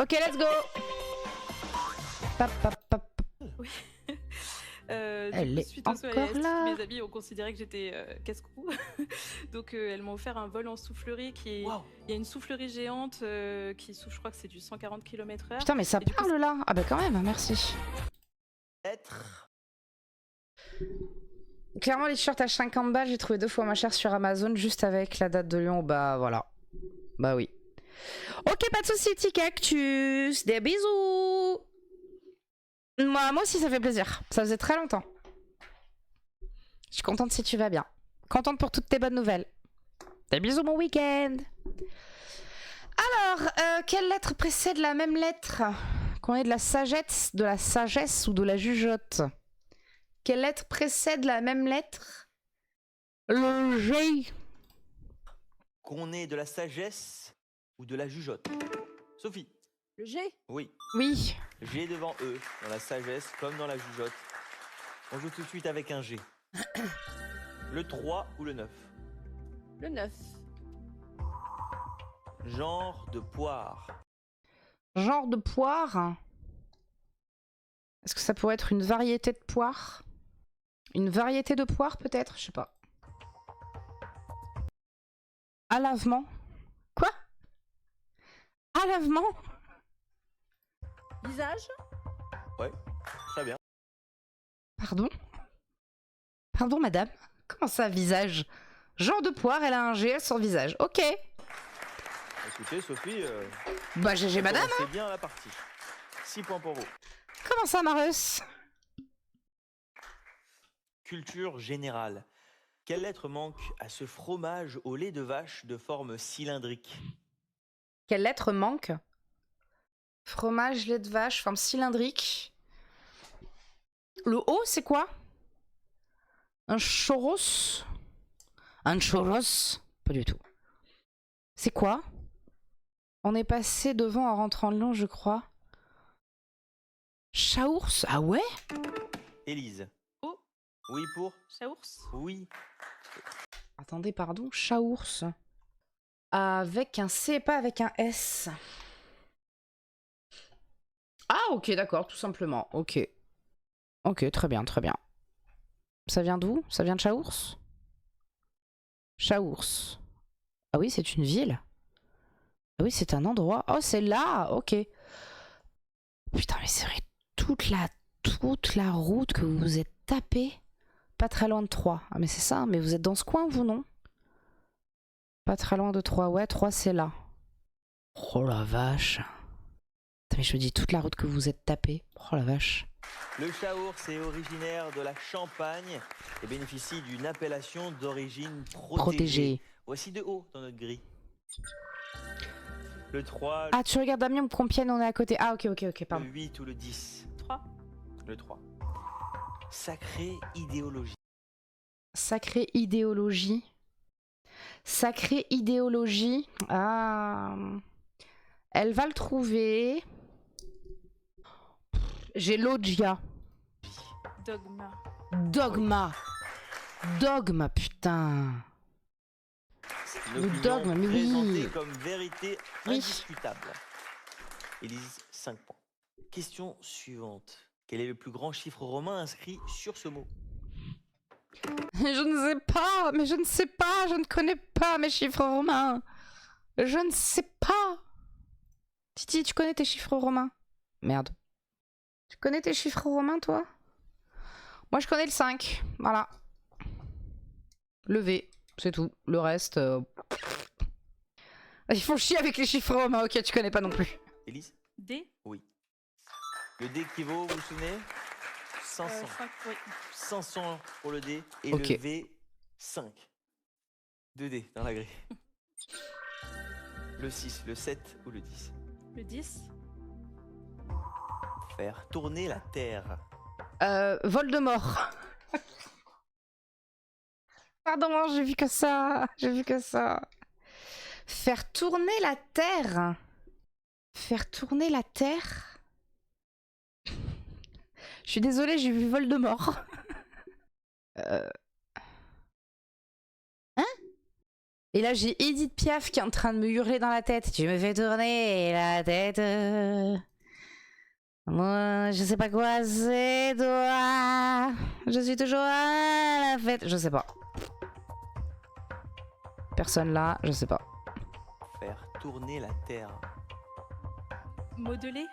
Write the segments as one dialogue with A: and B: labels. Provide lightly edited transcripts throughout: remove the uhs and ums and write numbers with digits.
A: Ok, let's go. Pap, pap, pap.
B: Oui.
A: Elle est
B: Suite au saut à
A: encore
B: l'élastique,
A: là.
B: mes amis ont considéré que j'étais casse-cou. Donc elles m'ont offert un vol en soufflerie qui est...
C: Wow.
B: Il y a une soufflerie géante qui souffle, je crois que c'est du 140 km/h.
A: Putain, mais ça
B: Et du coup,
A: parle là. Ah bah quand même, merci.
C: Être.
A: Clairement, les t-shirts à 50 balles, j'ai trouvé 2 fois moins cher sur Amazon juste avec la date de Lyon. Bah voilà. Bah oui. Ok, pas de soucis, petit cactus. Des bisous. Moi aussi, ça fait plaisir. Ça faisait très longtemps. Je suis contente si tu vas bien. Contente pour toutes tes bonnes nouvelles. Des bisous, bon week-end. Alors, quelle lettre précède la même lettre? Qu'on ait de la sagesse ou de la jugeote? Quelle lettre précède la même lettre? Le G.
C: Qu'on ait de la sagesse ou de la jugeote. Sophie.
D: Le G.
C: Oui.
A: Oui.
C: G devant E, dans la sagesse comme dans la jugeote. On joue tout de suite avec un G. Le 3 ou le 9?
D: Le 9.
C: Genre de poire.
A: Genre de poire. Est-ce que ça pourrait être une variété de poire? Une variété de poire peut-être? Je sais pas. À lavement. Quoi? À lavement?
D: Visage.
C: Ouais, très bien.
A: Pardon? Pardon madame? Comment ça visage? Genre de poire, elle a un G sur le visage. Ok.
C: Écoutez, Sophie,
A: Bah GG madame.
C: c'est bien la partie. 6 points pour vous.
A: Comment ça Marus?
C: Culture générale. Quelle lettre manque à ce fromage au lait de vache de forme cylindrique?
A: Quelle lettre manque? Fromage, lait de vache, forme cylindrique. Le O, c'est quoi? Un choros? Un choros? Pas du tout. C'est quoi? On est passé devant en rentrant de long, je crois. Chaours? Ah ouais?
C: Élise.
B: Oh.
C: Oui pour?
B: Chaours.
C: Oui.
A: Attendez, pardon. Chaours. Avec un C et pas avec un S. Ah ok, d'accord, tout simplement. Ok. Ok, très bien, très bien. Ça vient d'où? Ça vient de Chaours? Chaours. Ah oui, c'est une ville. Ah oui, c'est un endroit. Oh, c'est là. Ok. Putain, mais c'est vrai, toute la route que vous vous êtes tapée. Pas très loin de Troyes. Ah mais c'est ça, mais vous êtes dans ce coin, vous, non? Pas très loin de Troyes. Ouais, Troyes, c'est là. Oh la vache. Putain, mais je me dis toute la route que vous êtes tapée. Oh la vache.
C: Le chaours est originaire de la Champagne et bénéficie d'une appellation d'origine protégée. Voici de haut dans notre grille. Le 3,
A: Ah, tu regardes Amiens ou Compiègne, on est à côté. Ah ok, ok, ok,
C: le
A: pardon.
C: 8 ou le 10?
B: 3.
C: Le 3. Sacrée idéologie.
A: Sacrée idéologie. Sacrée idéologie. Ah. Elle va le trouver. J'ai Loggia.
B: Dogma.
A: Dogma. Dogma, putain.
C: Une opinion
A: dogme, mais oui.
C: présentée comme vérité
A: Oui.
C: indiscutable. Élise, 5 points. Question suivante. Quel est le plus grand chiffre romain inscrit sur ce mot?
A: Je ne sais pas, mais je ne sais pas, je ne connais pas mes chiffres romains. Je ne sais pas. Titi, tu connais tes chiffres romains? Merde. Tu connais tes chiffres romains, toi? Moi, je connais le 5. Voilà. Le V, c'est tout. Le reste... Ils font chier avec les chiffres romains. Ok, tu connais pas non plus.
C: Élise?
B: D.
C: Oui. Le D équivaut, vous vous souvenez? 500.
B: 5, oui.
C: 500 pour le D et
A: Ok.
C: le V, 5. 2 D dans la grille. Le 6, le 7 ou le 10?
B: Le 10.
C: Faire tourner la Terre.
A: Voldemort. Pardon, j'ai vu que ça. J'ai vu que ça. Faire tourner la Terre. Faire tourner la Terre. Je suis désolée, j'ai vu Voldemort. Et là, j'ai Edith Piaf qui est en train de me hurler dans la tête. Tu me fais tourner la tête. Moi, je sais pas quoi c'est, toi. Je suis toujours à la fête. Je sais pas. Personne là, je sais pas.
C: Faire tourner la Terre.
B: Modeler.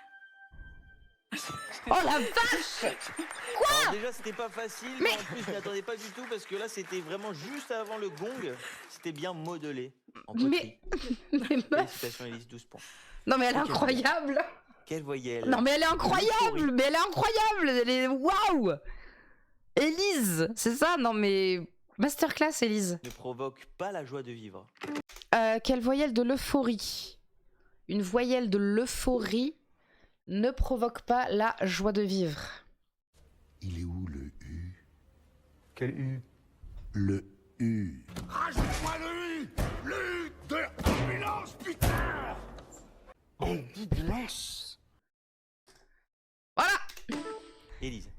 A: Oh la vache!
C: Alors déjà c'était pas facile, mais en plus je m'y pas du tout parce que là c'était vraiment juste avant le gong. C'était bien modelé. En
A: Mais meuf.
C: Félicitations Élise, 12 points.
A: Non mais elle est
C: Ok.
A: incroyable!
C: Quelle voyelle?
A: Non mais elle est incroyable! Mais elle est incroyable! Elle est... Waouh! Élise! C'est ça? Non mais... Masterclass Élise.
C: Ne provoque pas la joie de vivre.
A: Quelle voyelle de l'euphorie? Une voyelle de l'euphorie ne provoque pas la joie de vivre.
E: Il est où le U?
C: Quel U?
E: Le U. Rajoute-moi le U! Le U de ambulance, putain!
A: Ambulance. Voilà!
C: Élise.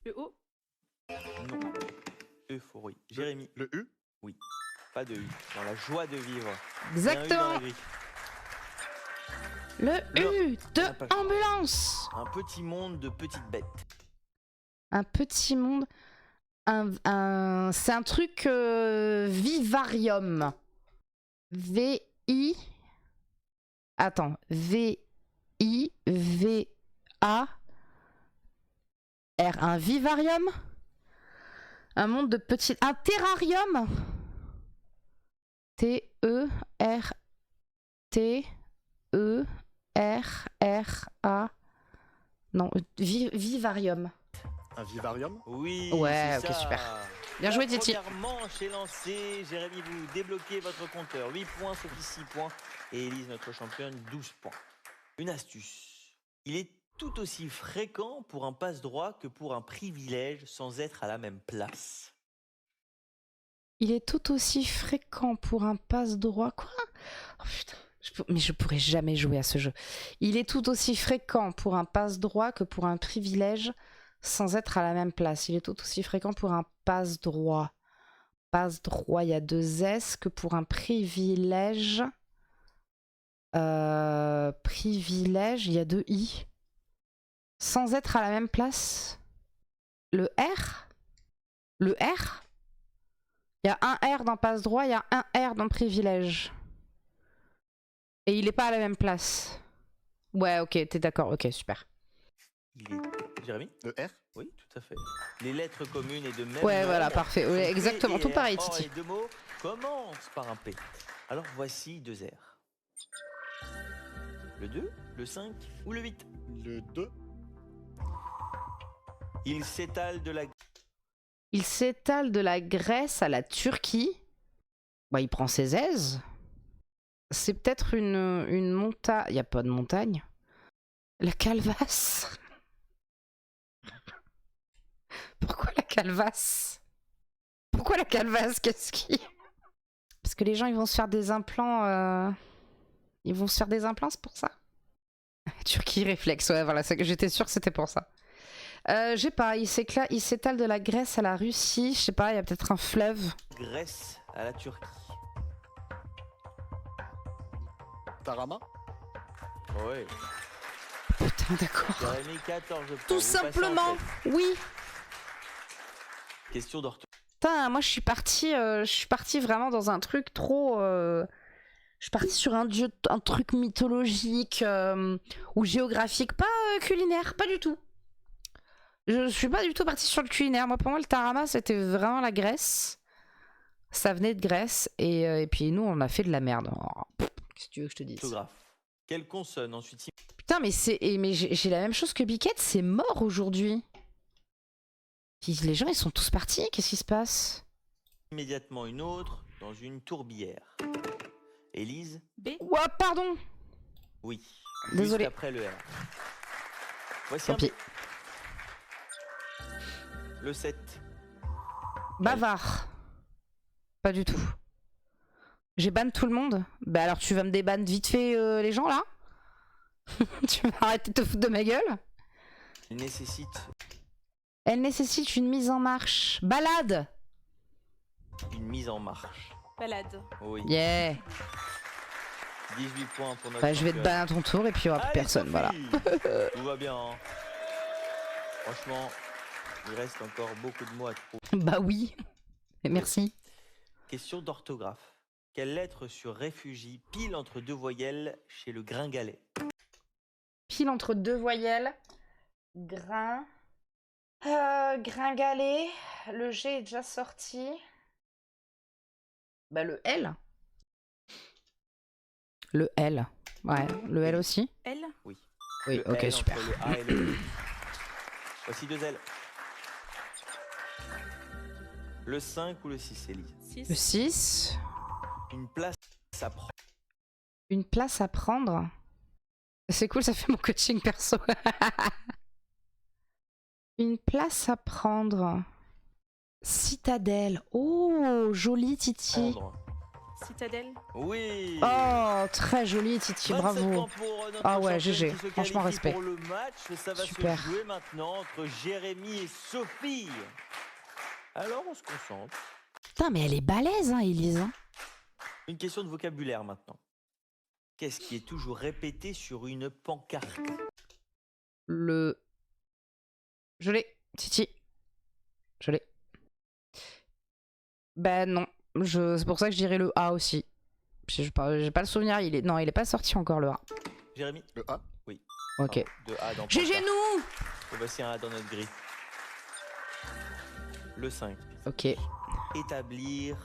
B: Le O.
C: Non. Euphorie. Jérémy.
E: Le U?
C: Oui. Pas de U. Dans la joie de vivre.
A: Exactement! Le U de
C: Ah, pas le choix.
A: ambulance.
C: Un petit monde de petites bêtes.
A: Un petit monde. C'est un truc vivarium. V-I. Attends. V-I-V-A-R. Un vivarium? Un monde de petites. Un terrarium? T-E-R-T-E-R-R-A. Non, vivarium.
E: Un vivarium?
C: Oui.
A: Ouais,
C: c'est
A: ok,
C: ça.
A: super. Bien joué,
C: La
A: Titi.
C: première manche est lancée. Jérémy, vous débloquez votre compteur. 8 points, Sophie 6 points. Et Élise, notre championne, 12 points. Une astuce. Il est tout aussi fréquent pour un passe-droit que pour un privilège sans être à la même place.
A: Il est tout aussi fréquent pour un passe-droit. Quoi? Oh putain. Mais je pourrais jamais jouer à ce jeu. Il est tout aussi fréquent pour un passe-droit que pour un privilège sans être à la même place. Il est tout aussi fréquent pour un passe-droit. Passe-droit, il y a 2 S que pour un privilège. Privilège, il y a 2 I. Sans être à la même place. Le R? Le R? Il y a un R dans passe-droit, il y a un R dans privilège. Et il est pas à la même place. Ouais, ok, t'es d'accord, ok, super.
C: Il est... Jérémy?
E: Le R?
C: Oui, tout à fait. Les lettres communes et de même
A: Ouais,
C: nom
A: voilà, parfait. Ouais,
C: sont
A: exactement,
C: P
A: tout
C: et
A: pareil,
C: R. Or,
A: Titi.
C: les 2 mots commencent par un P. Alors voici 2 R. Le 2, le 5 ou le 8?
E: Le 2?
C: Il s'étale de la...
A: Il s'étale de la Grèce à la Turquie. Bah, il prend ses aises. C'est peut-être une montagne. Il n'y a pas de montagne. La Calvasse. Pourquoi la Calvasse? Pourquoi la Calvasse? Qu'est-ce qui... Parce que les gens, ils vont se faire des implants... Ils vont se faire des implants, c'est pour ça? Turquie réflexe, ouais, voilà, j'étais sûre que c'était pour ça. J'ai pas, il s'étale de la Grèce à la Russie, je sais pas, il y a peut-être un fleuve.
C: Grèce à la Turquie.
E: Tarama?
C: Ouais.
A: Putain, d'accord.
C: Jérémy, 14 points.
A: Tout
C: Vous passez en
A: simplement,
C: tête.
A: oui.
C: Question d'orthographe.
A: Putain, moi je suis partie vraiment dans un truc trop... Je suis partie sur un truc mythologique ou géographique, pas culinaire, pas du tout. Je suis pas du tout partie sur le culinaire. Moi, pour moi, le tarama, c'était vraiment la Grèce. Ça venait de Grèce. Et puis nous, on a fait de la merde. Oh, qu'est-ce que tu veux que je te dise?
C: Orthographe. Quelle consonne ensuite?
A: Putain, mais j'ai la même chose que Biquette, c'est mort aujourd'hui. Les gens, ils sont tous partis. Qu'est-ce qui se passe?
C: Immédiatement une autre dans une tourbière. Élise?
B: B.
A: Ouah, pardon.
C: Oui.
A: Désolé.
C: Juste après le R. Voici
A: Tant
C: un
A: pis.
C: B. Le 7.
A: Bavard. Pas du tout. J'ai ban tout le monde? Bah alors tu vas me déban vite fait les gens là? Tu vas arrêter de te foutre de ma gueule?
C: Il nécessite
A: Elle nécessite une mise en marche. Balade!
C: une mise en marche.
B: Balade.
C: Oui.
A: Yeah.
C: 18 points pour notre
A: Bah, je vais te
C: championne.
A: ban à ton tour et puis il n'y aura plus
C: Allez,
A: personne, voilà.
C: Sophie. Tout va bien. Hein. Franchement, il reste encore beaucoup de mots à trouver.
A: Bah oui. Et merci.
C: Question d'orthographe. Quelle lettre se réfugie pile entre deux voyelles chez le gringalet?
A: Pile entre deux voyelles. Grain. Gringalet. Le G est déjà sorti. Bah le L. Le L. Ouais, le L aussi.
B: Elle.
C: Oui.
A: Oui,
C: Le
A: ok,
C: L
A: super.
C: entre le A et le E. Voici 2 L. Le 5 ou le 6, Élise?
B: 6.
A: Le 6.
C: Une place à prendre.
A: Une place à prendre. C'est cool, ça fait mon coaching perso. Une place à prendre. Citadelle. Oh, joli Titi.
C: Prendre.
B: Citadelle.
C: Oui.
A: Oh, très joli Titi,
C: 27
A: bravo.
C: points pour notre
A: Ah ouais,
C: championne
A: GG.
C: qui se
A: Franchement,
C: qualifie
A: respect.
C: pour le match, ça va
A: Super.
C: se jouer maintenant entre Jérémy et Sophie. Alors on se concentre.
A: Putain, mais elle est balèze, hein, Élise. hein.
C: Une question de vocabulaire maintenant. Qu'est-ce qui est toujours répété sur une pancarte?
A: Le... Je l'ai, Titi. Je l'ai. Ben non. C'est pour ça que je dirais le A aussi. J'ai pas le souvenir, non, il est pas sorti encore le A.
C: Jérémy?
E: Le A.
A: Ok.
C: Pardon, de A dans
A: GG
C: pancarte.
A: nous.
C: Et voici un A dans notre grille. Le 5.
A: Ok.
C: Établir.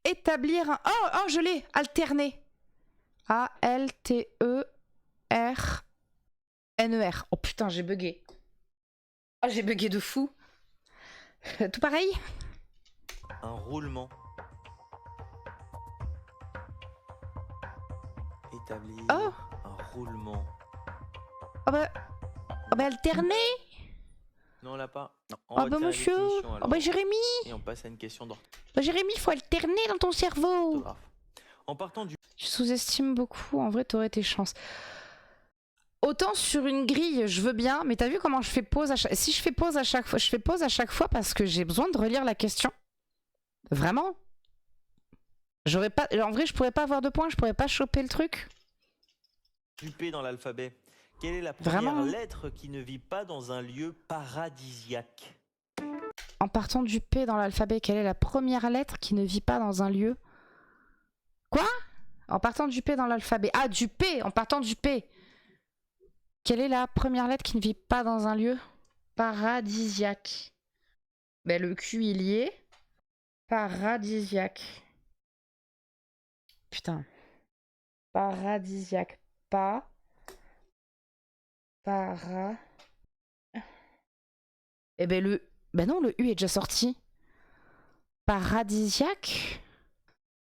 A: Établir un... Oh, je l'ai. Alterner. A-L-T-E-R-N-E-R. Oh putain, j'ai bugué. Oh, j'ai bugué de fou. Tout pareil?
C: Un roulement. Établir
A: Oh.
C: un roulement.
A: Oh bah alterner.
C: Non, on l'a pas. Non. On
A: Oh
C: va
A: bah
C: faire la
A: monsieur.
C: définition,
A: Oh
C: alors.
A: bah Jérémy.
C: Et on passe à une question
A: Bah Jérémy, faut alterner dans ton cerveau.
C: d'orthographe. En partant du
A: Je sous-estime beaucoup, en vrai t'aurais tes chances. Autant sur une grille, je veux bien, mais t'as vu comment je fais pause à chaque... Si je fais pause à chaque fois, je fais pause à chaque fois parce que j'ai besoin de relire la question. Vraiment? J'aurais pas... En vrai, je pourrais pas avoir de points, je pourrais pas choper le truc.
C: P dans l'alphabet, quelle est la première
A: Vraiment?
C: lettre qui ne vit pas dans un lieu paradisiaque?
A: En partant du P dans l'alphabet, quelle est la première lettre qui ne vit pas dans un lieu? Quoi? En partant du P dans l'alphabet. Ah, du P! En partant du P. Quelle est la première lettre qui ne vit pas dans un lieu paradisiaque? Ben, le Q, il y est. Paradisiaque. Putain. Paradisiaque. Pas. Para. Eh ben, le... Ben non, le U est déjà sorti. Paradisiaque.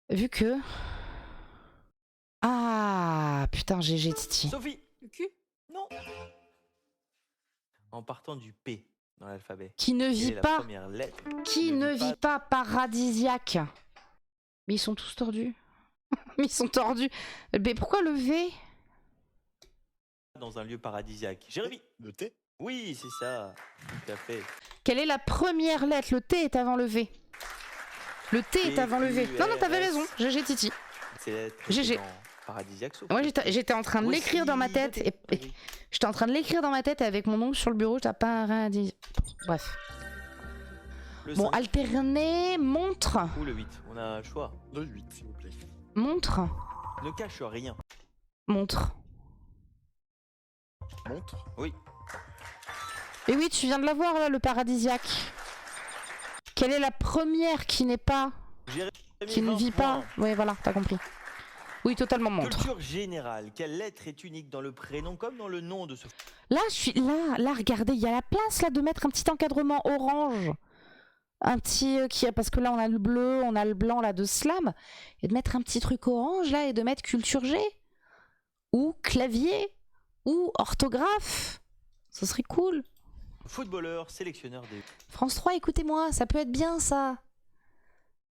A: Vu que... Ah, putain, GG Titi.
C: Sophie?
B: Le cul.
C: Non. En partant du P dans l'alphabet,
A: Qui ne
C: quelle
A: vit
C: est la
A: pas.
C: première lettre
A: Qui ne vit pas paradisiaque. Mais ils sont tous tordus. Mais ils sont tordus. Mais pourquoi le V?
C: dans un lieu paradisiaque? Jérémy?
E: Le T.
C: Oui, c'est ça. Tout à fait.
A: Quelle est la première lettre? Le T est avant le V. Le T est avant le V. Non, non, t'avais raison. GG Titi.
C: C'est la lettre
A: GG.
C: dans paradisiaque, Sophie.
A: Moi, j'étais en train de
C: Voici
A: l'écrire dans ma tête.
C: le T.
A: Et j'étais en train de l'écrire dans ma tête et avec mon ongle sur le bureau, t'as paradis. Bref.
C: Le
A: Bon,
C: 5
A: alterner, montre.
C: ou le 8. On a un choix.
E: Le 8, s'il vous plaît.
A: Montre.
C: Ne cache rien.
A: Montre.
E: Montre.
C: Oui.
A: Et oui, tu viens de l'avoir là, le paradisiaque. Quelle est la première qui n'est pas,
C: Jérémy,
A: qui ne
C: 20
A: vit pas?
C: points.
A: Oui, voilà, t'as compris. Oui, totalement montre.
C: Culture générale. Quelle lettre est unique dans le prénom comme dans le nom de ce...
A: Là, je suis là, regardez, il y a la place là de mettre un petit encadrement orange. Un petit parce que là on a le bleu, on a le blanc là de slam et de mettre un petit truc orange là et de mettre culture G ou clavier ou orthographe. Ce serait cool.
C: Footballeur, sélectionneur des...
A: France 3, écoutez-moi, ça peut être bien ça.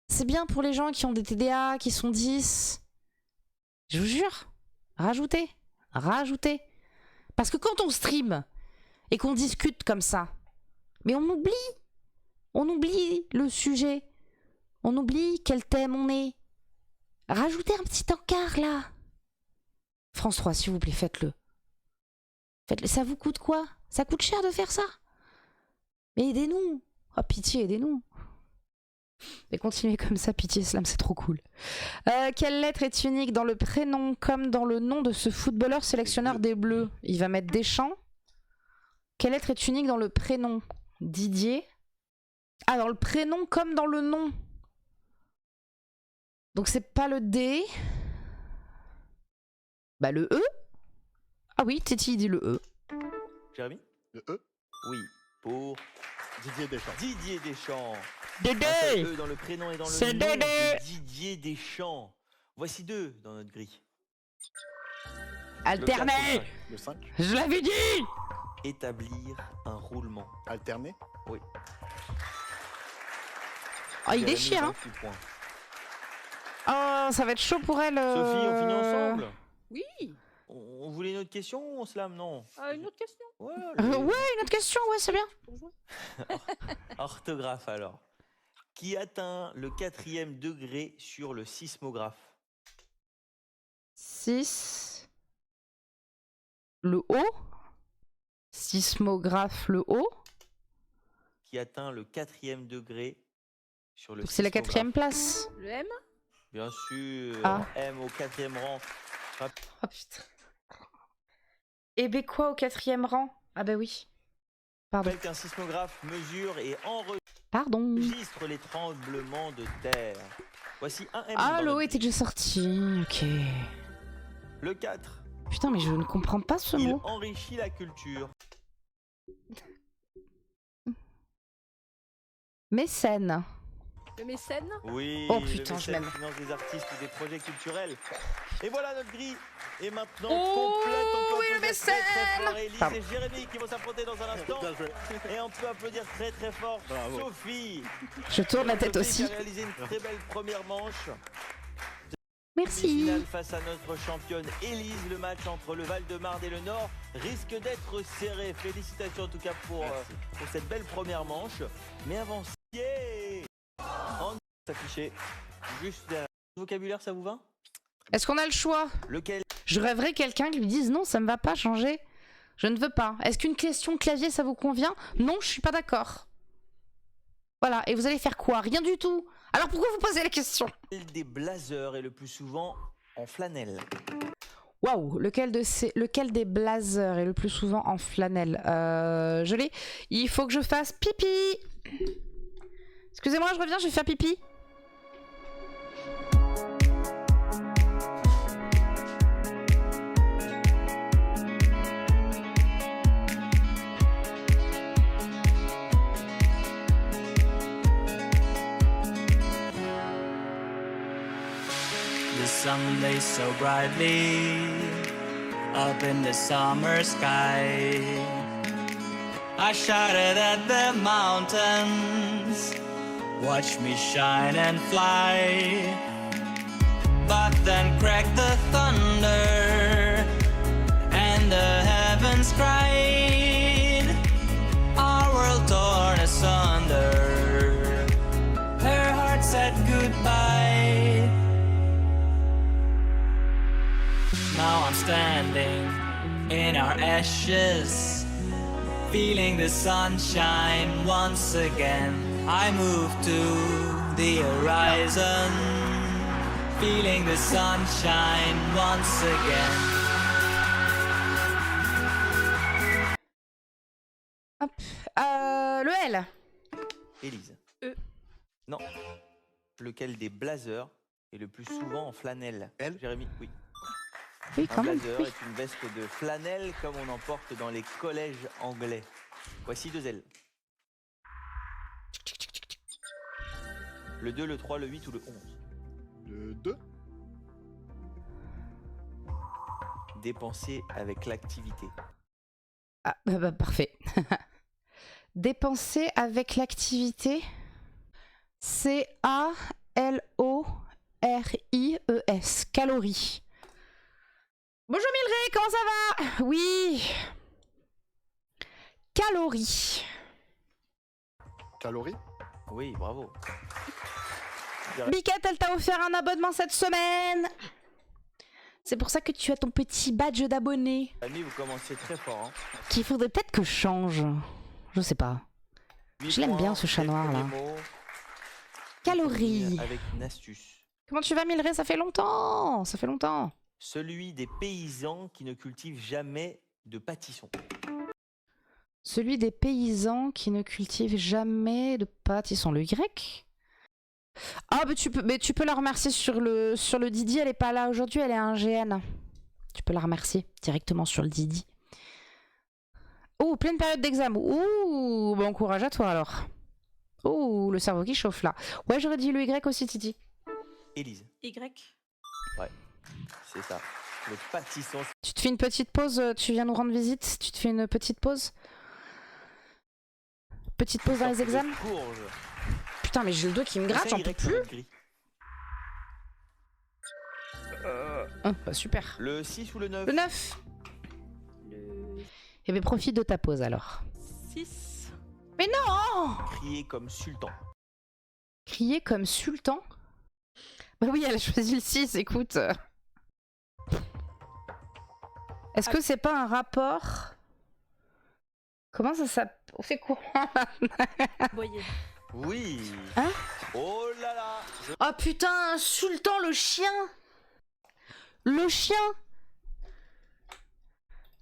A: C'est bien pour les gens qui ont des TDA, qui sont 10. Je vous jure, rajoutez. Parce que quand on stream et qu'on discute comme ça, mais on oublie le sujet. On oublie quel thème on est. Rajoutez un petit encart là. France 3, s'il vous plaît, faites-le. Faites-le. Ça vous coûte quoi? Ça coûte cher de faire ça? Mais aidez-nous. Oh pitié, aidez-nous. Mais continuez comme ça, pitié Slam, c'est trop cool. Quelle lettre est unique dans le prénom comme dans le nom de ce footballeur sélectionneur des Bleus? Il va mettre Deschamps. Quelle lettre est unique dans le prénom? Didier. Ah, dans le prénom comme dans le nom. Donc c'est pas le D. Bah le E. Ah oui, Titi dit le E.
C: Jérémy?
E: Le E.
C: Oui, pour
E: Didier Deschamps.
C: Didier Deschamps.
A: Dédé.
C: Un seul E dans le prénom et dans le
A: C'est
C: nom
A: Dédé.
C: de Didier Deschamps. Voici 2 dans notre grille.
A: Alterné.
E: Le 5.
A: Je l'avais dit.
C: Établir un roulement.
E: Alterné.
C: Oui.
A: Oh, il
C: Jérémy,
A: déchire, hein.
C: 28 points.
A: Oh, ça va être chaud pour elle.
C: Sophie, on finit ensemble.
D: Oui.
C: On voulait une autre question ou on se lame? Non.
D: Une autre question
C: Ouais,
A: Ouais, une autre question, ouais, c'est bien.
D: pour jouer.
C: Orthographe alors. Qui atteint le 4e degré sur le sismographe?
A: 6. Le haut. Sismographe, le haut.
C: Qui atteint le 4e degré sur le
A: Donc c'est la
C: sismographe?
A: 4e place.
D: Le M.
C: Bien sûr.
A: Ah.
C: M au 4e rang.
A: Oh putain. Et ben quoi au 4e rang? Ah bah oui. Pardon.
C: Rappelle qu'un sismographe mesure et
A: Pardon.
C: enregistre les tremblements de terre. Voici un M.
A: Ah,
C: dans
A: le
C: notre
A: haut était déjà sorti. Ok.
C: Le 4.
A: Putain, mais je ne comprends pas ce
C: Il
A: mot.
C: enrichit la culture.
A: Mécène.
D: Le mécène.
C: Oui.
A: Oh,
C: le
A: putain, je
C: mécène
A: m'aime.
C: finance des artistes ou des projets culturels. Et voilà notre grille. Et maintenant
A: Oh,
C: complète. On peut
A: oui, le
C: applaudir très
A: mécène.
C: fort Élise
A: Pardon.
C: et Jérémy qui vont s'affronter dans un instant.
E: Bien joué.
C: Et on peut applaudir très fort
E: Bravo.
C: Sophie.
A: Je tourne la tête
C: Sophie qui
A: aussi.
C: a réalisé une très belle première manche.
A: Merci.
C: Finale face à notre championne Élise. Le match entre le Val-de-Marne et le Nord risque d'être serré. Félicitations en tout cas pour cette belle première manche. Mais avant, en s'afficher juste derrière. Le vocabulaire, ça vous va?
A: Est-ce qu'on a le choix?
C: Lequel?
A: Je rêverais quelqu'un qui lui dise non, ça me va pas changer. Je ne veux pas. Est-ce qu'une question clavier, ça vous convient? Non, je suis pas d'accord. Voilà. Et vous allez faire quoi? Rien du tout. Alors pourquoi vous posez la question?
C: Des blazers est le plus souvent en flanelle?
A: Waouh, lequel des blazers est le plus souvent en flanelle? Je l'ai. Il faut que je fasse pipi. Excusez-moi, je reviens, je vais faire pipi.
F: The sun lays so brightly up in the summer sky. I shouted at the mountains, watch me shine and fly. But then cracked the thunder, and the heavens cried. Our world torn asunder. Her heart said goodbye. Now I'm standing in our ashes, feeling the sunshine once again. I move to the horizon, feeling the sunshine once again.
A: Hop. Le L.
C: Élise.
B: E.
C: Non. Lequel des blazers est le plus souvent en flanelle?
E: Elle.
C: Jérémy, oui.
A: Oui,
C: Un
A: quand même.
C: blazer
A: Oui.
C: est une veste de flanelle comme on en porte dans les collèges anglais. Voici 2 L. Le 2, le 3, le 8 ou le 11?
E: Le 2.
C: Dépenser avec l'activité.
A: Ah, bah, parfait. Dépenser avec l'activité. C-A-L-O-R-I-E-S. Calories. Bonjour Mildred, comment ça va? Oui. Calories.
E: Calories.
C: Oui, bravo.
A: Biquette, elle t'a offert un abonnement cette semaine. C'est pour ça que tu as ton petit badge d'abonné.
C: Jérémy, vous commencez très fort. Hein.
A: Qu'il faudrait peut-être que je change. Je sais pas.
C: 8
A: Je l'aime bien,
C: points,
A: ce chat
C: les
A: noir, là.
C: premiers mots.
A: Calories.
C: Avec une astuce.
A: Comment tu vas, Milleray? Ça fait longtemps. Ça fait longtemps.
C: Celui des paysans qui ne cultivent jamais de pâtisson.
A: Celui des paysans qui ne cultivent jamais de pâtisson. Le Y? Ah, mais tu peux la remercier sur le Didi. Elle est pas là aujourd'hui, elle est à un GN. Tu peux la remercier directement sur le Didi. Oh, pleine période d'examen. Ouh, bon courage à toi alors. Ouh, le cerveau qui chauffe là. Ouais, j'aurais dit le Y aussi, Titi.
C: Élise.
B: Y.
C: Ouais, c'est ça. Le pâtisson.
A: Tu te fais une petite pause, tu viens nous rendre visite. Tu te fais une petite pause. Petite pause dans les examens.
C: Courge.
A: Putain, mais j'ai le dos qui me gratte, j'en peux plus. Oh, bah super.
C: Le 6 ou le 9?
A: Le 9.
B: Le
A: Eh bien, profite de ta pause alors.
B: 6.
A: Mais non!
C: Crier comme sultan.
A: Crier comme sultan? Bah oui, elle a choisi le 6, écoute. Est-ce que c'est pas un rapport? Comment ça s'appelle? C'est quoi?
B: Boyer.
C: Oui.
A: Hein?
C: Oh là là.
A: Oh putain, sultan le chien! Le chien!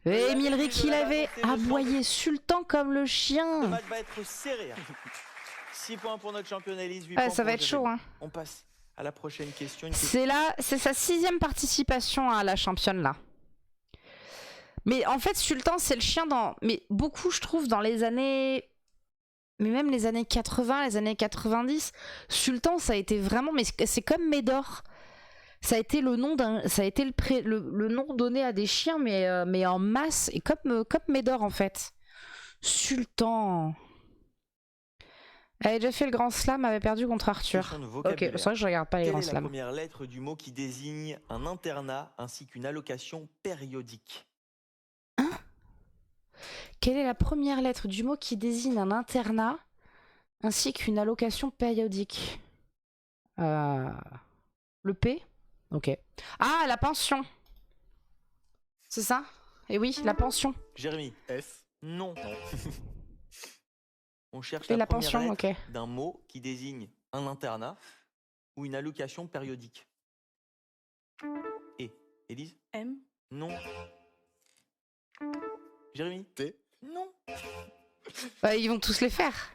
A: Et Milleray qui l'avait aboyé sultan comme le
C: Le
A: chien!
C: match va être serré. 6 points pour notre championne Élise. 8
A: Ouais,
C: points
A: ça va
C: pour
A: être chaud,
C: Jérémy.
A: hein.
C: On passe à la prochaine question.
A: C'est sa 6e participation à la championne là. Mais en fait, Sultan, c'est le chien dans... Mais beaucoup, je trouve, dans les années... Mais même les années 80, les années 90, Sultan, ça a été vraiment... Mais c'est comme Médor. Ça a été le nom d'un... Ça a été le nom donné à des chiens, mais en masse. Et comme Médor, en fait. Sultan... Elle avait déjà fait le Grand Slam, avait perdu contre Arthur.
C: Question de
A: Ok,
C: vocabulaire.
A: c'est vrai que je regarde pas les
C: Quelle
A: Grands
C: est la
A: Slams.
C: première lettre du mot qui désigne un internat ainsi qu'une allocation périodique?
A: Quelle est la première lettre du mot qui désigne un internat ainsi qu'une allocation périodique? Le P? Ok. Ah, la pension. C'est ça? Eh oui, la pension.
C: Jérémy.
E: F.
C: Non. On cherche
A: Et la
C: première
A: pension,
C: lettre
A: ok.
C: d'un mot qui désigne un internat ou une allocation périodique. Et Élise?
B: M.
C: Non. Jérémy?
E: T.
C: Non.
A: Ils vont tous les faire.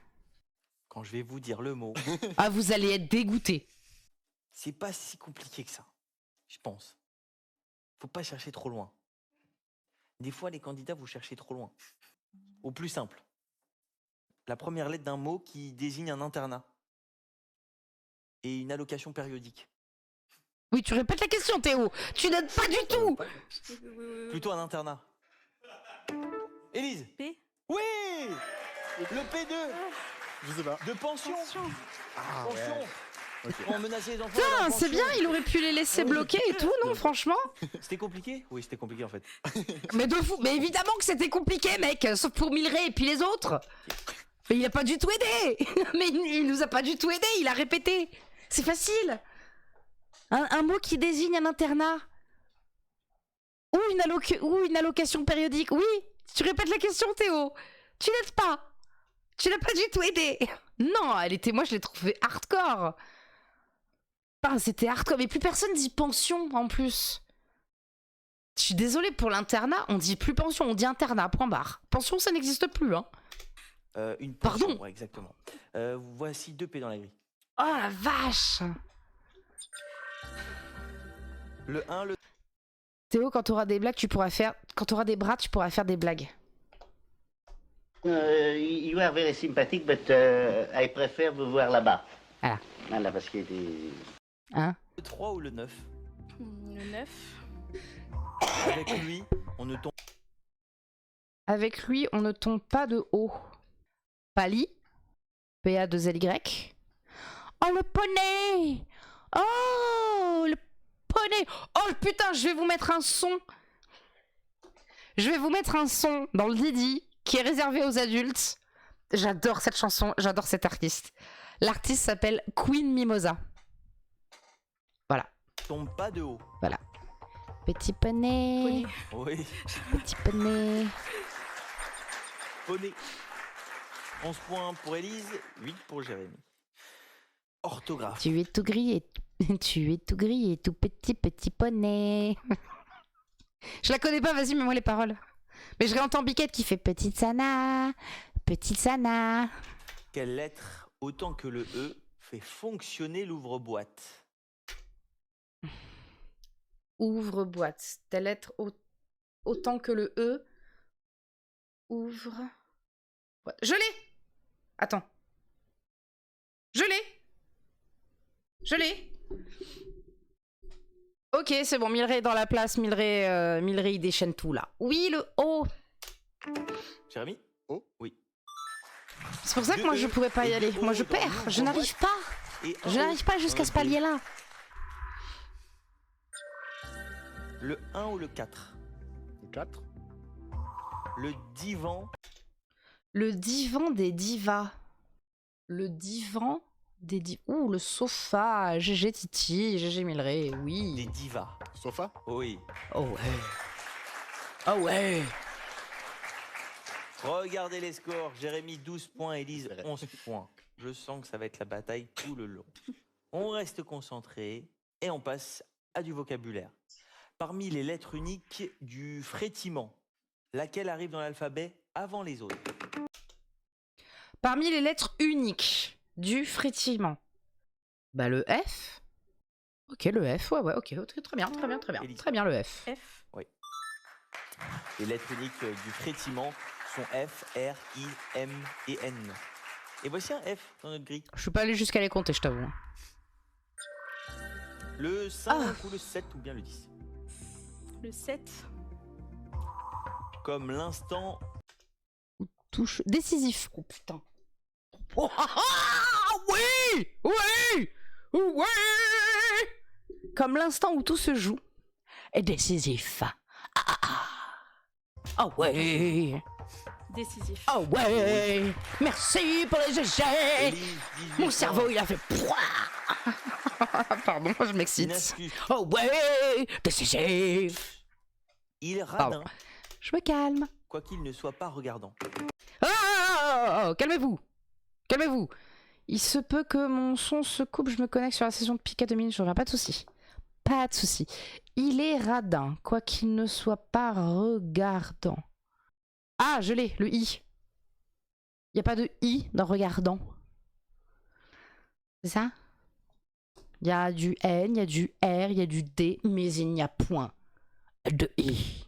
C: Quand je vais vous dire le mot,
A: Ah, vous allez être dégoûtés.
C: c'est pas si compliqué que ça, je pense. Faut pas chercher trop loin. Des fois, les candidats, vous cherchez trop loin. Au plus simple. La première lettre d'un mot qui désigne un internat et une allocation périodique.
A: Oui, tu répètes la question, Théo. Tu n'aides pas du tout.
C: Plutôt un internat. Élise?
B: P.
C: Oui. Le P2
E: Je sais pas.
C: de pension.
E: Ah
C: Pension.
E: Ok.
C: On menaçait les enfants.
A: Putain,
C: à la
A: c'est bien,
C: pension.
A: il aurait pu les laisser bloquer et tout, non, franchement?
C: C'était compliqué? Oui, c'était compliqué en fait.
A: Mais de fou, mais évidemment que c'était compliqué, mec, sauf pour Milleray et puis les autres. Mais il a pas du tout aidé. Mais il nous a pas du tout aidé, il a répété. C'est facile. Un mot qui désigne un internat. Ou une allocation périodique. Oui, tu répètes la question, Théo. Tu n'aides pas. Tu n'as pas du tout aidé. Non, moi je l'ai trouvé hardcore. Ah, c'était hardcore, mais plus personne dit pension en plus. Je suis désolée pour l'internat, on dit plus pension, on dit internat, point barre. Pension, ça n'existe plus, hein.
C: Une pension,
A: Pardon.
C: ouais, exactement. Voici 2 P dans la grille.
A: Oh la vache.
C: Le 1, le...
A: Théo, quand t'auras des blagues, tu pourras faire... Quand t'auras des bras, tu pourras faire des blagues.
G: You are very sympathetic, but I prefer vous voir là-bas.
A: Voilà.
G: Voilà, parce qu'il y a des...
A: Hein?
C: Le 3 ou le 9?
B: Le 9.
C: Avec lui, on ne tombe
A: Avec lui, on ne tombe pas de haut. Pali. P-A-2-L-Y. Oh, le poney! Oh, le poney! Oh, putain, je vais vous mettre un son. Je vais vous mettre un son dans le Didi qui est réservé aux adultes. J'adore cette chanson, j'adore cet artiste. L'artiste s'appelle Queen Mimosa.
C: tombe pas de haut.
A: Voilà. Petit poney.
B: Poney.
C: Oui,
A: Petit poney.
C: poney. 11 points pour Élise, 8 pour Jérémy. Orthographe.
A: Tu es tout gris et tu es tout gris et tout petit poney. Je la connais pas, vas-y, mets-moi les paroles. Mais je réentends Biquette qui fait petite Sana, petite Sana.
C: Quelle lettre, autant que le E, fait fonctionner l'ouvre-boîte?
A: Ouvre boîte. Telle lettre autant que le E. Ouvre boîte. Je l'ai. Attends. Je l'ai. Je l'ai. Ok, c'est bon, Milray est dans la place, Milray il déchaîne tout là. Oui, le O.
C: Jérémy?
E: O?
C: Oui.
A: C'est pour ça que moi je pouvais pas y aller. Moi je perds, je n'arrive pas.
C: Et
A: Je n'arrive pas jusqu'à ce palier là.
C: Le 1 ou le 4?
E: Le 4.
C: Le divan.
A: Le divan des divas. Le divan des divas. Ouh, le sofa. GG Titi, GG Milray,
C: Des
A: oui.
C: divas.
E: Sofa.
C: Oui.
A: Oh ouais. Oh ouais.
C: Regardez les scores. Jérémy 12 points, Élise 11 points. Je sens que ça va être la bataille tout le long. On reste concentré et on passe à du vocabulaire. Parmi les lettres uniques du frétillement, laquelle arrive dans l'alphabet avant les autres?
A: Parmi les lettres uniques du frétillement. Bah le F. Ok, le F, ouais, ok, très bien, très bien, très bien.
C: Élise.
A: Très bien le F.
B: F.
C: Les lettres uniques du frétillement sont F, R, I, M et N. Et voici un F dans notre grille.
A: Je suis pas allé jusqu'à les compter, je t'avoue.
C: Le 5 ou le 7 ou bien le 10.
B: Le 7.
C: Comme l'instant
A: Touche décisif. Oh putain. Oh, oui, oui, oui. Comme l'instant où tout se joue est décisif. Ah ouais.
B: Décisif.
A: Ah ouais. Merci pour les GG.
C: Élise, 18
A: Mon
C: points.
A: cerveau il a fait. Pardon, je
C: Une
A: m'excite.
C: astuce.
A: Oh ouais, décisif.
C: Il est
A: Pardon.
C: radin,
A: Je me calme.
C: quoiqu'il ne soit pas regardant.
A: Oh, calmez-vous. Calmez-vous. Il se peut que mon son se coupe, je me connecte sur la session de Pika 2 minutes, je reviens, pas de soucis. Pas de soucis. Il est radin, quoiqu'il ne soit pas regardant. Ah, je l'ai, le I. Il n'y a pas de I dans regardant. C'est ça? Il y a du N, il y a du R, il y a du D, mais il n'y a point de I.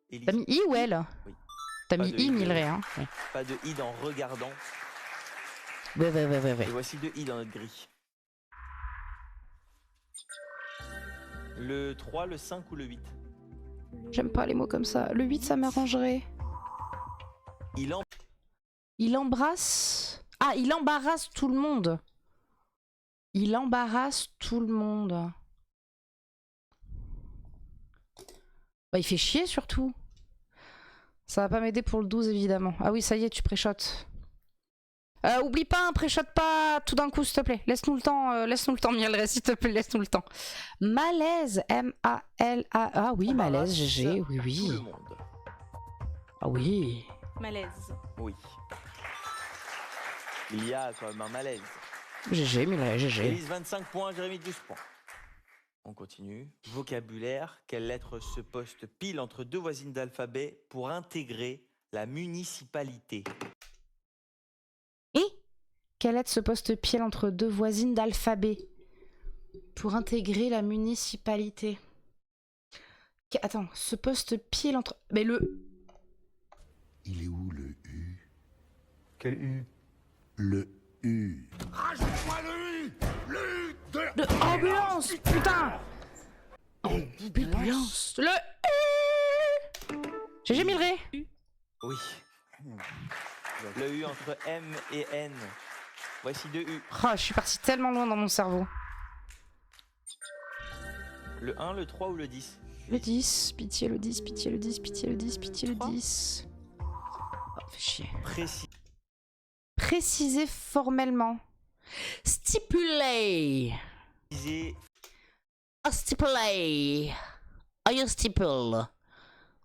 C: Élise,
A: T'as mis I ou L?
C: Oui.
A: T'as
C: Pas
A: mis
C: de
A: I,
C: I,
A: Milray, hein? Oui.
C: pas de I dans regardant.
A: Ouais.
C: Et voici 2 I dans notre grille. Le 3, le 5 ou le 8?
A: J'aime pas les mots comme ça. Le 8, ça m'arrangerait. Il embrasse... Ah, il embarrasse tout le monde. Il embarrasse tout le monde. Bah, il fait chier surtout. Ça va pas m'aider pour le 12 évidemment. Ah oui, ça y est, tu préchotes. Oublie pas, hein, préchote pas tout d'un coup s'il te plaît. Laisse-nous le temps, Mielray, s'il te plaît, laisse-nous le temps. Malaise, M-A-L-A... Ah oui, malaise, GG, oui,
C: Tout
A: oui.
C: le monde.
A: Ah oui.
B: Malaise.
C: Oui. Il y a quand même un malaise.
A: GG, Milray, GG.
C: Élise 25 points, Jérémy 12 points. On continue. Vocabulaire. Quelle lettre se poste pile entre deux voisines d'alphabet pour intégrer la municipalité?
A: Et quelle lettre se poste pile entre deux voisines d'alphabet pour intégrer la municipalité? Attends, se poste pile entre... Mais le...
E: Il est où le U?
F: Quel U?
E: Le U. Rajoute-moi le U! Le U de...
A: De ambulance, putain! Ambulance. Le U. GG Milray.
C: Oui. Le U entre M et N. Voici 2 U.
A: Oh, je suis partie tellement loin dans mon cerveau.
C: Le 1, le 3 ou le 10?
A: Le 10, pitié le 10, pitié le 10, pitié le 10, pitié le 10. Oh, fais chier.
C: Précis.
A: Préciser formellement. Stipuler. A stipulate. Are you stipule?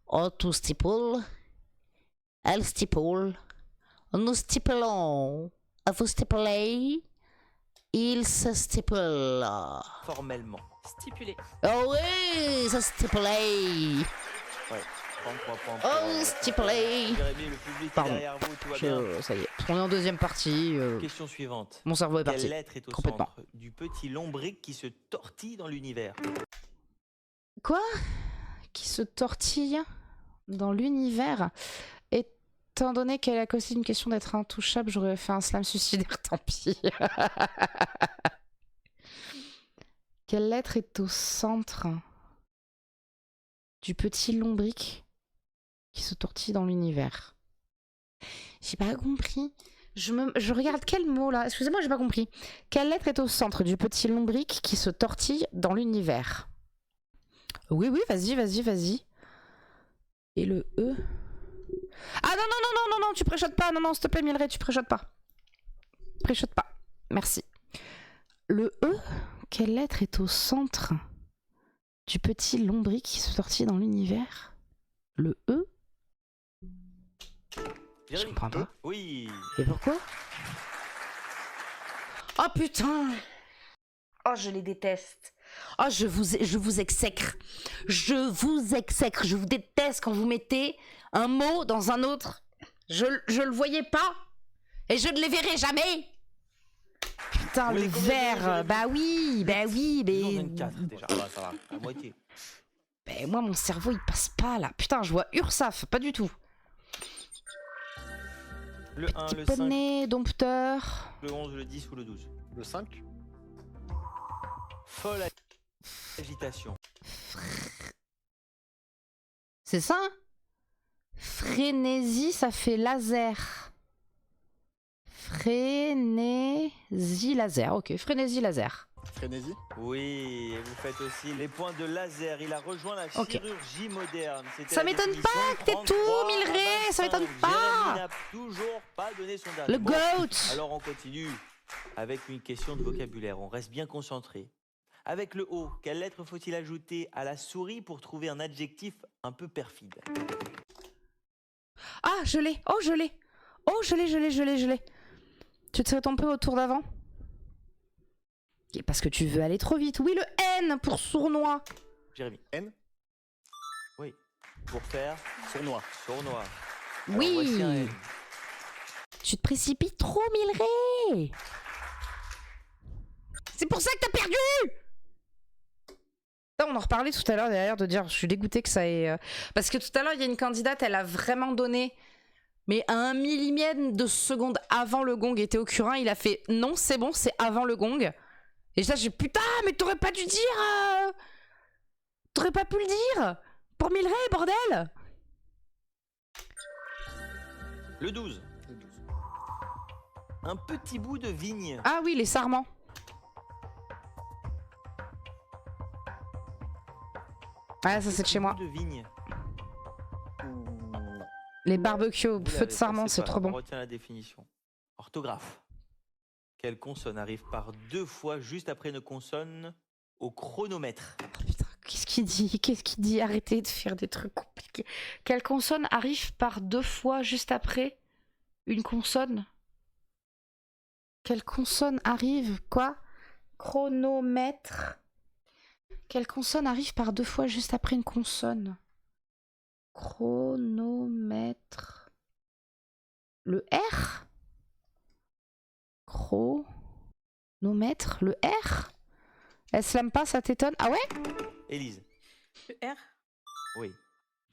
A: Or to stipule? Elle stipule. Nous stipulons. Vous stipulez? Il se stipule.
C: Formellement.
B: Stipulé.
A: Oh oui, ça stipulé.
C: Ouais. 33 points pour,
A: Oh, stipulé.
C: Jérémy, le public est
A: Pardon.
C: derrière vous, tout va bien.
A: Ça y est, on est en deuxième partie.
C: Question suivante.
A: Mon cerveau est parti.
C: Quelle lettre est au
A: Complètement.
C: centre du petit lombric qui se tortille dans l'univers?
A: Quoi? Qui se tortille dans l'univers? Étant donné qu'elle a causé une question d'être intouchable, j'aurais fait un slam suicidaire, tant pis. Quelle lettre est au centre du petit lombric qui se tortille dans l'univers? J'ai pas compris. Je regarde quel mot là? Excusez-moi, j'ai pas compris. Quelle lettre est au centre du petit lombric qui se tortille dans l'univers? Oui, oui, vas-y, vas-y, vas-y. Et le E? Ah non, non, non, non, non, non, tu préchotes pas. Non, non, s'il te plaît, Milray, tu préchotes pas. Préchote pas. Merci. Le E? Quelle lettre est au centre du petit lombric qui se tortille dans l'univers? Le E? Je
C: Jérémy.
A: comprends pas.
C: Oui.
A: Et pourquoi? Oh putain! Oh, je les déteste. Oh, je vous exècre. Je vous exècre. Je vous déteste quand vous mettez un mot dans un autre. Je le voyais pas. Et je ne les verrai jamais. Putain,
C: Vous
A: le
C: les combien de
A: vert.
C: Jérémy?
A: Bah oui,
C: Ils en
A: mais...
C: donnent 4 déjà. Ah bah, ça va, à moitié.
A: Ben, moi, mon cerveau, il passe pas, là. Putain, je vois URSAF, pas du tout.
C: Le 1,
A: Petit
C: le 5,
A: poney, dompteur...
C: le 11, le 10 ou le 12.
E: Le 5.
C: Folle agitation.
A: C'est ça? Frénésie, ça fait laser. Frénésie laser. Ok, frénésie laser.
E: Frénésie.
C: Oui, et vous faites aussi les points de laser. Il a rejoint la
A: Ok.
C: chirurgie moderne. C'était
A: Ça
C: la
A: m'étonne
C: définition
A: pas que t'aies
C: 33
A: tout,
C: à
A: Milray, ça
C: 25.
A: m'étonne pas.
C: Jérémy n'a toujours pas donné son date.
A: Le
C: Bon,
A: GOAT.
C: alors on continue avec une question de vocabulaire. On reste bien concentré. Avec le O, quelle lettre faut-il ajouter à la souris pour trouver un adjectif un peu perfide?
A: Ah, je l'ai. Oh, je l'ai. Oh, je l'ai. Tu te serais trompé au tour d'avant? Parce que tu veux aller trop vite. Oui, le N pour sournois.
C: Jérémy.
E: N.
C: Oui. Pour faire
E: Sournois.
C: sournois. Alors,
A: Oui.
C: voici un N.
A: Tu te précipites trop, Milray. C'est pour ça que t'as perdu. On en reparlait tout à l'heure derrière de dire je suis dégoûtée que ça ait... Parce que tout à l'heure, il y a une candidate, elle a vraiment donné... Mais à 1 millimètre de seconde avant le gong était au curin, il a fait non, c'est bon, c'est avant le gong. Et là, j'ai putain, mais t'aurais pas dû dire. T'aurais pas pu le dire pour Milray, bordel.
C: Le 12.
E: Le 12.
C: Un petit bout de vigne.
A: Ah oui, les sarments. Ouais, ça c'est de chez moi.
C: Un petit bout de vigne.
A: Les barbecues au
C: Vous
A: feu
C: l'avez,
A: de
C: ça,
A: sarment,
C: c'est
A: c'est
C: pas
A: trop
C: grave, on
A: bon.
C: retient la définition. Orthographe. Quelle consonne arrive par 2 fois juste après une consonne au chronomètre?
A: Putain, qu'est-ce qu'il dit? Qu'est-ce qu'il dit? Arrêtez de faire des trucs compliqués. Quelle consonne arrive par 2 fois juste après une consonne? Quelle consonne arrive? Quoi? Chronomètre. Quelle consonne arrive par 2 fois juste après une consonne? Chronomètre. Le R? Chronomètre. Le R? Elle slame pas, ça t'étonne? Ah ouais?
C: Élise.
B: Le R.
C: Oui.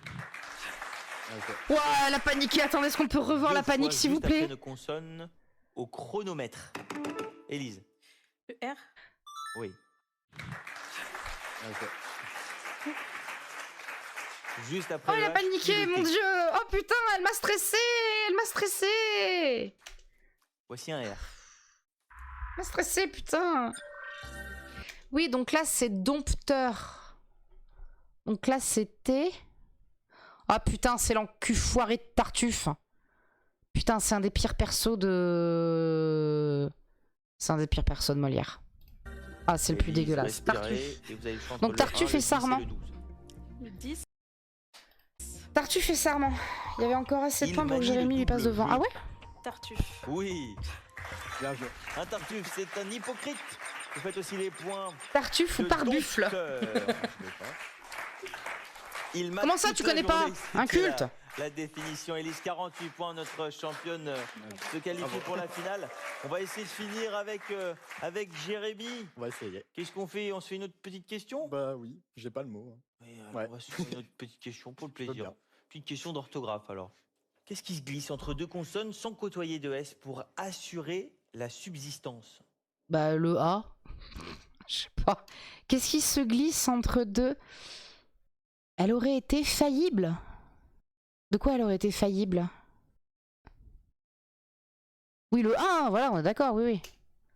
E: Ok.
A: Ouais, elle a paniqué. Attendez, est-ce qu'on peut revoir
C: 2
A: la panique,
C: fois
A: s'il vous
C: juste après
A: plaît?
C: une consonne au chronomètre. Élise.
B: Le R.
C: Oui.
E: Ok.
C: Juste après
A: Oh,
C: le
A: elle a
C: H,
A: paniqué,
C: puis le
A: mon
C: T.
A: dieu! Oh putain, elle m'a stressé! Elle m'a stressé!
C: Voici un R.
A: Elle m'a stressé, putain! Oui, donc là, c'est dompteur. Donc là, c'était... Ah putain, c'est l'encufoiré de Tartuffe. Putain, c'est un des pires persos de... C'est un des pires persos de Molière. Ah, c'est le plus
C: Élise,
A: dégueulasse.
C: respirez,
A: Tartuffe.
C: et vous avez le choix entre
A: Donc
C: le
A: Tartuffe
C: 1, le
A: et
C: 10
A: Sarment.
C: le 12.
B: Le 10.
A: Tartuffe et Sarment. Il y avait encore assez de
C: Il
A: points pour que
C: manie
A: Jérémy
C: le
A: lui passe
C: double
A: devant.
C: jeu.
A: Ah ouais?
B: Tartuffe.
C: Oui,
E: Bien joué.
C: un Tartuffe, c'est un hypocrite. Vous faites aussi les points
A: Tartuffe ou
C: de
A: Parbuffle?
C: dompteur. Il mate
A: Comment ça,
C: toute
A: tu
C: la
A: connais pas?
C: journée,
A: Un
C: c'était
A: culte?
C: la définition. Élise, 48 points, notre championne se qualifie pour la finale. On va essayer de finir avec Jérémy.
E: On va essayer.
C: Qu'est-ce qu'on fait? On se fait une autre petite question?
E: Bah oui, j'ai pas le mot.
C: Oui, alors
E: Ouais.
C: on va se faire une autre petite question pour le
E: Je veux
C: plaisir.
E: bien.
C: Petite question d'orthographe alors. Qu'est-ce qui se glisse entre deux consonnes sans côtoyer de S pour assurer la subsistance?
A: Bah le A. Je sais pas. Qu'est-ce qui se glisse entre deux? Elle aurait été faillible. De quoi elle aurait été faillible? Oui, le A, voilà, on est d'accord, oui, oui.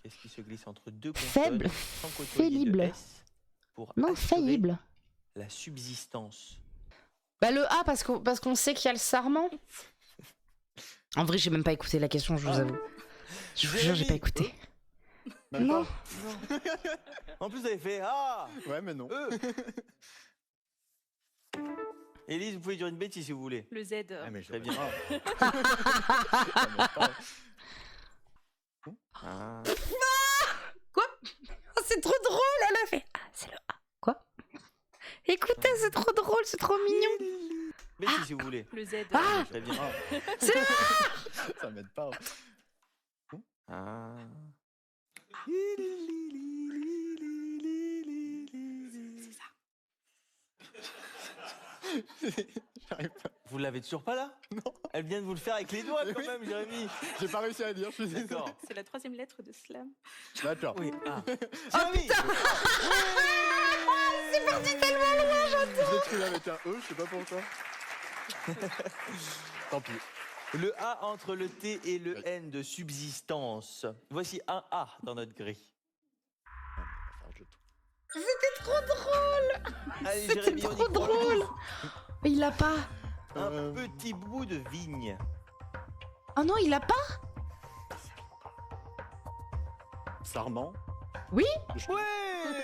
C: Qu'est-ce qui se glisse entre deux consonnes
A: Faible,
C: sans côtoyer
A: faillible.
C: de S pour
A: Non,
C: assurer
A: faillible.
C: la subsistance?
A: Bah le A parce qu'on sait qu'il y a le Sarment. En vrai, j'ai même pas écouté la question, je vous avoue. Je vous jure, j'ai pas écouté.
E: Même
A: Non.
E: pas.
C: En plus, vous avez fait Ah
E: Ouais, mais non.
C: Élise, vous pouvez dire une bêtise si vous voulez.
B: Le Z.
E: Ah, mais je
C: Très
E: le
C: bien.
E: connais pas. Ça m'aide pas.
C: Ah.
A: Oh, c'est trop drôle, elle a fait. Ah, c'est le A. Quoi? Écoutez, c'est trop drôle, c'est trop mignon.
C: Bêtise si vous voulez.
B: Le Z.
A: Ah,
C: Très bien.
A: c'est le A.
E: Ça m'aide pas.
C: Ah.
E: J'arrive pas.
C: Vous l'avez toujours pas là?
E: Non.
C: Elle vient de vous le faire avec les doigts
E: Mais
C: quand
E: oui.
C: même, Jérémy.
E: J'ai pas réussi à dire, je suis désolé.
C: D'accord.
B: C'est la 3e lettre de slam.
E: D'accord.
C: Oui. Ah.
A: Oh
C: Jérémy.
A: putain. C'est parti tellement loin,
E: Je l'ai trouvé avec un E, je sais pas pourquoi. Tant pis.
C: Le A entre le T et le N de subsistance. Voici un A dans notre grille.
E: Ah, mais il va falloir que je trouve.
A: C'était trop drôle.
C: Allez,
A: C'était
C: Jérémy, on y
A: trop
C: croit.
A: drôle. Mais il l'a pas.
C: Un petit bout de vigne.
A: Oh non, il l'a pas.
E: Sarment.
A: Oui.
C: Ouais.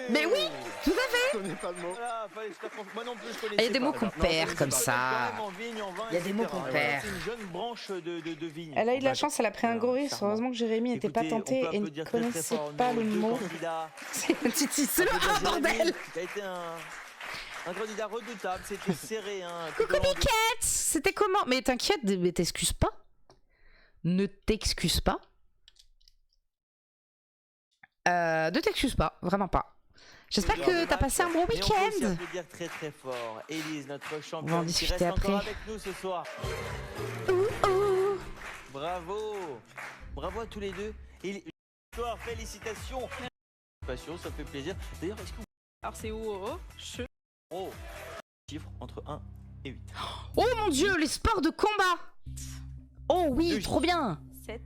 A: Mais oui, tout à fait.
E: Je connais pas le mot.
C: Voilà, fallait se faire confiance. Moi non plus, je connaissais
A: Il y a des
C: pas.
A: mots qu'on
E: Non,
A: perd
E: je
A: comme
E: sais
A: ça.
C: Quand même en vigne, en vin,
A: Il y a des mots
C: etc.
A: qu'on
C: Et
A: perd.
C: C'est une jeune branche de vigne.
A: Elle a eu de la
E: D'accord.
A: chance, elle a pris un gros risque.
C: Sarment.
A: Heureusement que Jérémy n'était pas
C: Écoutez,
A: tenté
C: on peut
A: et ne
C: applaudir très, très
A: connaissait
C: fort
A: pas le
C: nos deux
A: mot.
C: candidats.
A: C'est le
C: Applaudir
A: A,
C: Jérémy,
A: bordel.
C: qui a été un candidat redoutable, c'était serré. Hein,
A: Coucou Biquette. C'était comment? Mais t'inquiète, mais t'excuses pas. Ne t'excuse pas. Ne t'excuse pas, vraiment pas. J'espère que t'as passé un bon
C: Mais on peut aussi
A: week-end.
C: applaudir très très fort Élise, notre
A: On va en
C: championne, qui
A: discuter
C: reste encore
A: après.
C: avec nous ce soir. Bravo, bravo à tous les deux. Et félicitations. Ça fait plaisir. D'ailleurs, est-ce que vous
B: Alors c'est OO. Che.
C: oh, chiffre entre 1 et 8.
A: Oh mon dieu, les sports de combat. Oh oui,
C: Deux
A: trop bien.
B: 7.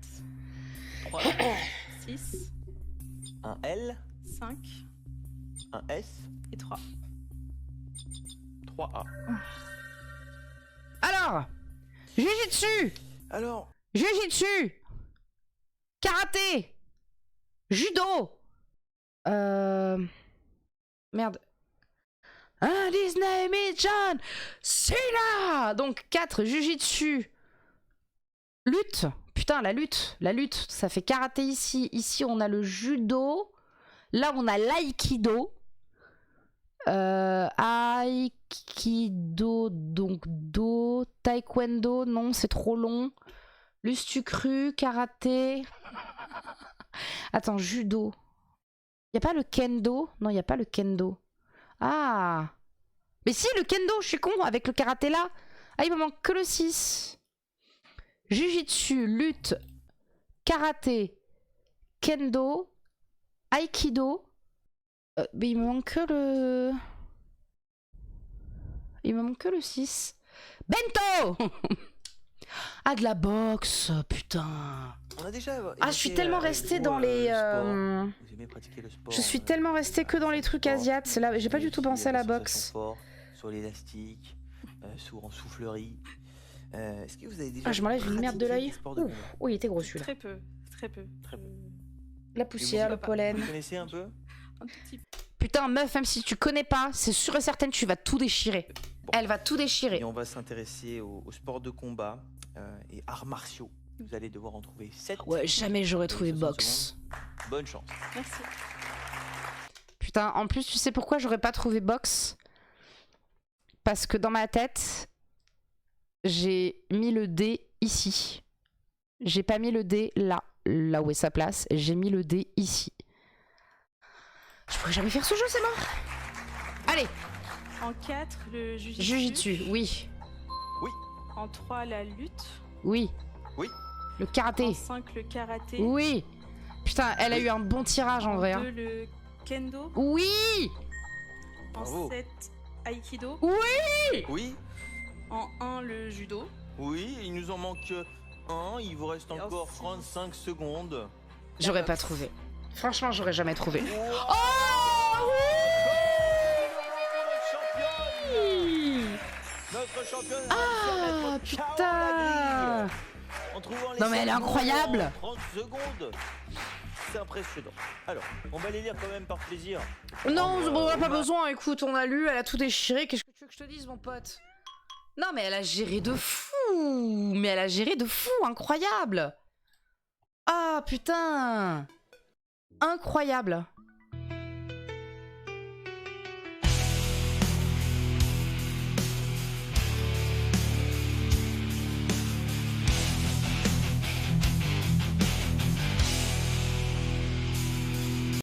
C: 3,
B: 6.
C: un L,
B: 5.
C: un S,
B: Et 3.
C: 3A.
A: Alors, Jiu-Jitsu,
C: Alors,
A: Jiu-Jitsu, Karaté, Judo, merde. And his name is John Cena. Donc 4, Jiu-Jitsu, lutte. Putain, la lutte, ça fait karaté ici. Ici, on a le judo. Là, on a l'aïkido. Aïkido, donc do. Taekwondo, non, c'est trop long. Lustucru, karaté. Attends, judo. Y a pas le kendo? Non, y a pas le kendo. Ah. Mais si, le kendo, je suis con, avec le karaté là. Ah, il me manque que le 6. Jiu-Jitsu, lutte, karaté, kendo, aïkido. Mais il me manque que le... Il me manque que le 6. Bento. Ah, de la boxe, putain.
C: on a déjà.
A: Ah, je suis tellement restée dans les...
C: Vous aimez pratiquer le sport.
A: Je suis tellement restée que dans les trucs asiates. C'est là, j'ai pas du tout pensé à la boxe.
C: Sur l'élastique, en soufflerie. Est-ce que vous avez déjà
A: Ah, je m'enlève une merde de
C: pratiqué
A: l'œil.
C: des sports de
A: Ouh,
C: combat?
A: oh, il était gros celui-là.
B: Très peu. Très peu.
C: Très peu.
A: La poussière,
C: Et vous,
A: le pollen.
C: Vous connaissez un peu?
B: Un tout petit peu.
A: Putain, meuf, même si tu connais pas, c'est sûr et certain, tu vas tout déchirer.
C: Bon.
A: Elle va tout déchirer.
C: Et on va s'intéresser au sport de combat et arts martiaux. Vous allez devoir en trouver 7.
A: Ouais, jamais j'aurais trouvé boxe.
C: Bonne chance.
B: Merci.
A: Putain, en plus, tu sais pourquoi j'aurais pas trouvé boxe? Parce que dans ma tête, j'ai mis le dé ici. J'ai pas mis le dé là où est sa place. J'ai mis le dé ici. Je pourrais jamais faire ce jeu, c'est mort. Allez,
B: En 4, le jujitsu.
A: Jujitsu, oui.
B: En 3, la lutte.
A: Oui.
C: Oui.
A: Le karaté.
B: En 5, le karaté.
A: Oui. Putain, elle a eu un bon tirage en vrai.
B: En
A: hein.
B: 2, le kendo.
A: Oui.
C: Bravo.
B: En 7, aikido.
C: Oui.
B: En 1, le judo.
C: Oui, il nous en manque un. Il vous reste
B: Et
C: encore
B: ensuite-
C: 35 secondes.
A: J'aurais pas trouvé. Franchement, j'aurais jamais trouvé.
C: Oh Notre championne
A: Ah putain.
C: en trouvant les
A: Non, mais elle est
C: 5
A: incroyable.
C: en 30 secondes. C'est impressionnant. Alors, on va les lire quand même par plaisir.
A: Non,
C: Prendre,
A: bon, on a pas
C: Oma.
A: besoin. Écoute, on a lu, elle a tout déchiré. Qu'est-ce que tu veux que je te dise, mon pote? Non, mais elle a géré de fou. Mais elle a géré de fou, incroyable. Ah putain, incroyable.